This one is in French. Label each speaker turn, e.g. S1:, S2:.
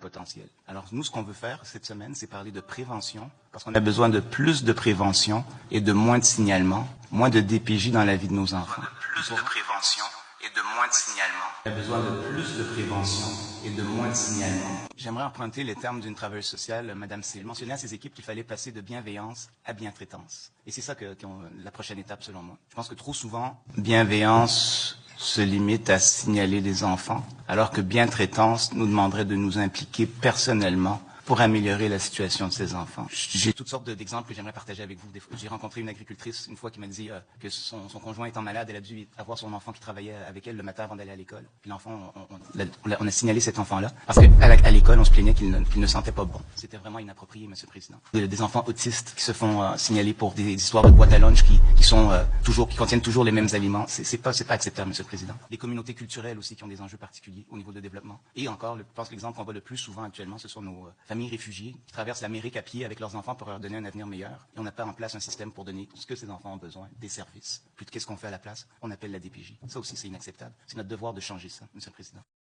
S1: potentiel. Alors nous, ce qu'on veut faire cette semaine, c'est parler de prévention, parce qu'on a besoin de plus de prévention et de moins de signalement, moins de DPJ dans la vie de nos enfants. Plus de prévention et de moins de signalement. On a besoin de plus de prévention et de moins de signalement. J'aimerais emprunter les termes d'une travailleuse sociale, Madame C. Elle mentionnait à ses équipes qu'il fallait passer de bienveillance à bientraitance. Et c'est ça la prochaine étape, selon moi. Je pense que trop souvent, bienveillance se limite à signaler des enfants, alors que bientraitance nous demanderait de nous impliquer personnellement pour améliorer la situation de ces enfants. J'ai toutes sortes d'exemples que j'aimerais partager avec vous. J'ai rencontré une agricultrice une fois qui m'a dit que son conjoint étant malade, elle a dû avoir son enfant qui travaillait avec elle le matin avant d'aller à l'école. Puis l'enfant, on a signalé cet enfant-là parce qu'à l'école, on se plaignait qu'il ne sentait pas bon. C'était vraiment inapproprié, Monsieur le Président. Des enfants autistes qui se font signaler pour des histoires de boîtes à lunch qui contiennent toujours les mêmes aliments. C'est pas acceptable, Monsieur le Président. Les communautés culturelles aussi qui ont des enjeux particuliers au niveau de développement. Et encore, je pense que l'exemple qu'on voit le plus souvent actuellement, ce sont nos familles réfugiés qui traversent l'Amérique à pied avec leurs enfants pour leur donner un avenir meilleur. Et on n'a pas en place un système pour donner ce que ces enfants ont besoin, des services. Puis qu'est-ce qu'on fait à la place? On appelle la DPJ. Ça aussi, c'est inacceptable. C'est notre devoir de changer ça, Monsieur le Président.